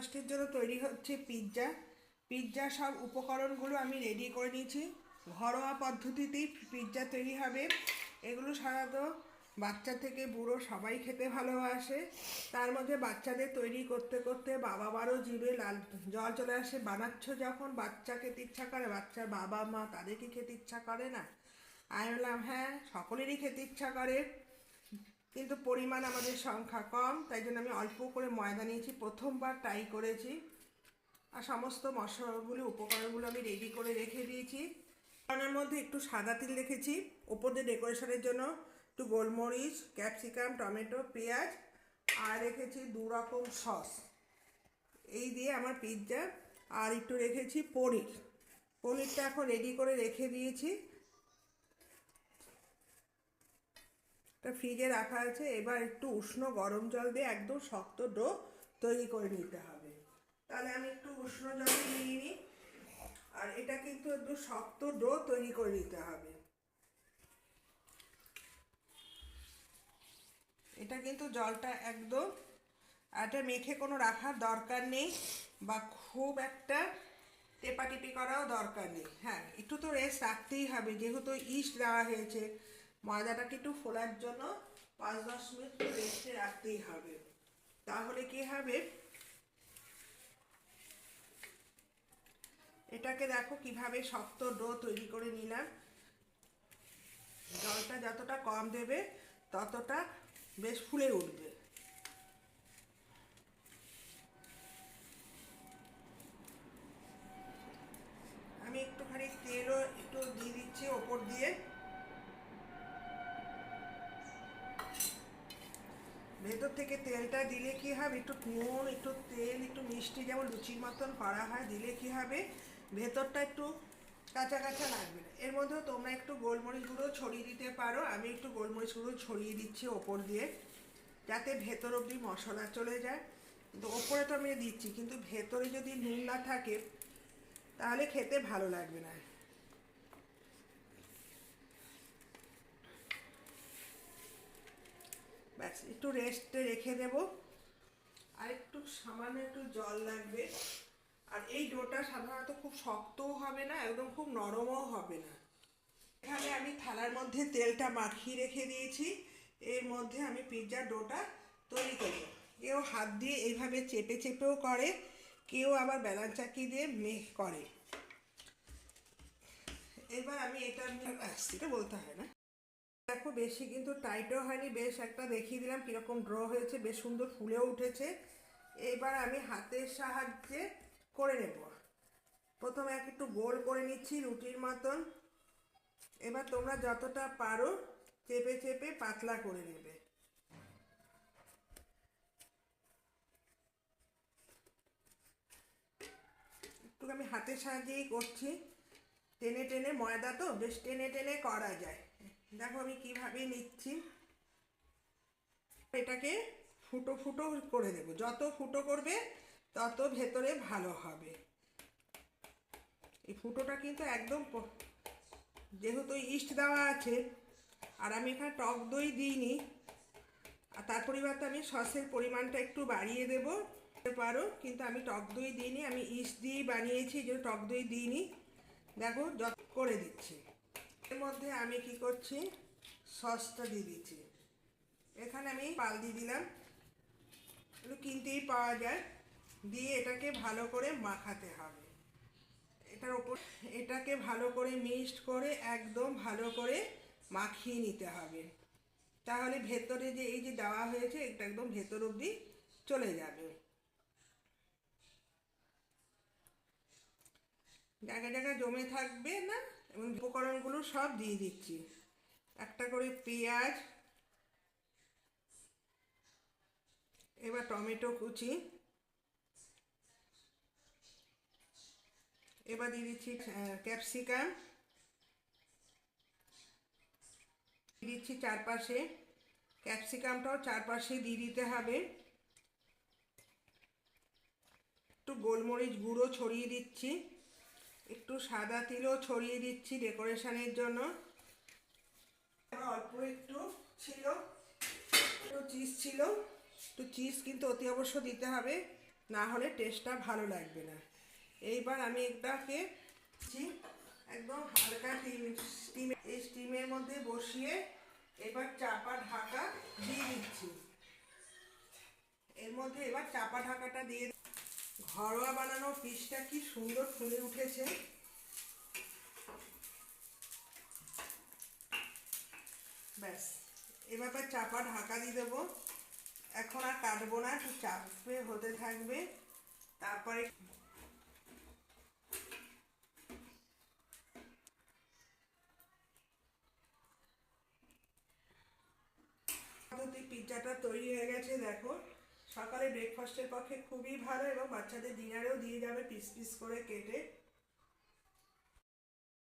ব্রেকফাস্টের জন্য তৈরি হচ্ছে পিৎজা। পিৎজা সব উপকরণগুলো আমি রেডি করে নিয়েছি। ঘরোয়া পদ্ধতিতেই পিৎজা তৈরি হবে। এগুলো সাধারণত বাচ্চা থেকে বুড়ো সবাই খেতে ভালোবাসে। তার মধ্যে বাচ্চাদের তৈরি করতে করতে বাবা মারও জিভে লাল জল চলে আসে। বানাচ্ছ যখন বাচ্চা খেতে ইচ্ছা করে, বাচ্চার বাবা মা তাদের কি খেতে ইচ্ছা করে না? আমি বললাম হ্যাঁ, সকলেরই খেতে ইচ্ছা করে, কিন্তু পরিমাণ আমাদের সংখ্যা কম, তাই জন্য আমি অল্প করে ময়দা নিয়েছি। প্রথমবার ট্রাই করেছি। আর সমস্ত মশলাগুলো উপকরণগুলো আমি রেডি করে রেখে দিয়েছি। রান্নার মধ্যে একটু সাদা তিল রেখেছি, ওপর দিয়ে ডেকোরেশনের জন্য একটু গোলমরিচ, ক্যাপসিকাম, টমেটো, পেঁয়াজ, আর রেখেছি 2 রকম সস। এই দিয়ে আমার পিৎজা। আর একটু রেখেছি পনির। পনিরটা এখন রেডি করে রেখে দিয়েছি, এটা ফ্রিজে রাখা আছে। এবার একটু উষ্ণ গরম জল দিয়ে একদম শক্ত ডো তৈরি করে নিতে হবে। তাহলে আমি একটু উষ্ণ জল নিয়ে নিই। আর এটা কিন্তু একটু শক্ত ডো তৈরি করে নিতে হবে। এটা কিন্তু জলটা একদম এটা মেখে কোনো রাখার দরকার নেই, বা খুব একটা টেপাটিপি করাও দরকার নেই। হ্যাঁ, একটু তো রেস্ট রাখতেই হবে, যেহেতু ইস্ট দেওয়া হয়েছে। ময়দাটাকে একটু ফোলার জন্য 5-10 মিনিট রেস্টে রাখতেই হবে। তাহলে কি হবে, এটাকে দেখো কিভাবে শক্ত ডো তৈরি করে নিলাম। জলটা যতটা কম দেবে ততটা বেশ ফুলে উঠবে। আমি একটুখানি তেলও একটু দিয়ে দিচ্ছি ওপর দিয়ে। ভেতর থেকে তেলটা দিলে কি হবে, একটু নুন, একটু তেল, একটু মিষ্টি, যেমন লুচির মতন করা হয়, দিলে কি হবে ভেতরটা একটু কাঁচা কাঁচা লাগবে না। এর মধ্যেও তোমরা একটু গোলমরিচ গুঁড়ো ছড়িয়ে দিতে পারো। আমি একটু গোলমরিচ গুঁড়ো ছড়িয়ে দিচ্ছি ওপর দিয়ে, যাতে ভেতর অবধি মশলা চলে যায়। কিন্তু ওপরে তো আমি দিচ্ছি, কিন্তু ভেতরে যদি নুন না থাকে তাহলে খেতে ভালো লাগবে না। ব্যাস, একটু রেস্টে রেখে দেব। আর একটু সামান্য একটু জল লাগবে। আর এই ডোটা সাধারণত খুব শক্তও হবে না, একদম খুব নরমও হবে না। এখানে আমি থালার মধ্যে তেলটা মাখিয়ে রেখে দিয়েছি। এর মধ্যে আমি পিৎজার ডোটা তৈরি করব। কেউ হাত দিয়ে এইভাবে চেপে চেপেও করে, কেউ আবার বেলান চাকি দিয়ে করে। এবার আমি এটা বলতে হয় না। দেখো বেশি কিন্তু টাইটও হয়নি, বেশ একটা দেখিয়ে দিলাম কীরকম ড্র হয়েছে, বেশ সুন্দর ফুলেও উঠেছে। এবার আমি হাতের সাহায্যে করে নেব। প্রথমে একটু গোল করে নিচ্ছি রুটির মতন। এবার তোমরা যতটা পারো চেপে চেপে পাতলা করে নেবে। একটু আমি হাতের সাহায্যেই করছি, টেনে টেনে, ময়দা তো বেশ টেনে টেনে করা যায়। দেখো আমি কিভাবে নিচ্ছি। এটাকে ফুটো ফুটো করে দেব, যত ফুটো করবে তত ভেতরে ভালো হবে। এই ফুটোটা কিন্তু একদম, যেহেতু ইস্ট দেওয়া আছে আর আমি এখানে টক দই দিইনি, আর তার পরিবর্তে আমি সসের পরিমাণটা একটু বাড়িয়ে দেবো পারো, কিন্তু আমি টক দই দিইনি, আমি ইস্ট দিয়েই বানিয়েছি, যে টক দই দিইনি। দেখো যত করে দিচ্ছি। এর মধ্যে আমি কি করছি, সসটা দিয়ে দিচ্ছি। এখানে আমি পাল দিয়ে দিলাম, এগুলো কিনতেই পাওয়া যায়। দিয়ে এটাকে ভালো করে মাখাতে হবে। এটার ওপর এটাকে ভালো করে মিক্সড করে একদম ভালো করে মাখিয়ে নিতে হবে। তাহলে ভেতরে যে এই যে দেওয়া হয়েছে এটা একদম ভেতর অবধি চলে যাবে। জায়গায় জায়গায় জমে থাকবে না। এবং উপকরণগুলো সব দিয়ে দিচ্ছি। একটা করে পেঁয়াজ, এবার টমেটো কুচি, এবার দিয়ে দিচ্ছি ক্যাপসিকাম, দিচ্ছি চারপাশে, ক্যাপসিকামটাও চারপাশে দিয়ে দিতে হবে। একটু গোলমরিচ গুঁড়ো ছড়িয়ে দিচ্ছি, একটু সাদা তিলও ছড়িয়ে দিচ্ছি ডেকোরেশনের জন্য। অল্প একটু ছিল, একটু চিজ ছিল, একটু চিজ কিন্তু অতি অবশ্য দিতে হবে, না হলে টেস্টটা ভালো লাগবে না। এইবার আমি এটাকে একদম হালকা স্টিমের মধ্যে বসিয়ে এবার চাপা ঢাকা দিয়ে দিচ্ছি। এর মধ্যে এবার চাপা ঢাকাটা দিয়ে ঘরোয়া বানানো পিসটা কি সুন্দর ফুলে উঠেছে। ব্যাস, এভাবে চাপা ঢাকা দিয়ে দেবো। এখন আর কাটবো না, একটু চাপে হতে থাকবে। তারপরে পিৎজাটা তৈরি হয়ে গেছে। দেখো, সকালে ব্রেকফাস্টের পক্ষে খুবই ভালো এবং বাচ্চাদের ডিনারেও দিয়ে যাবে পিস পিস করে কেটে।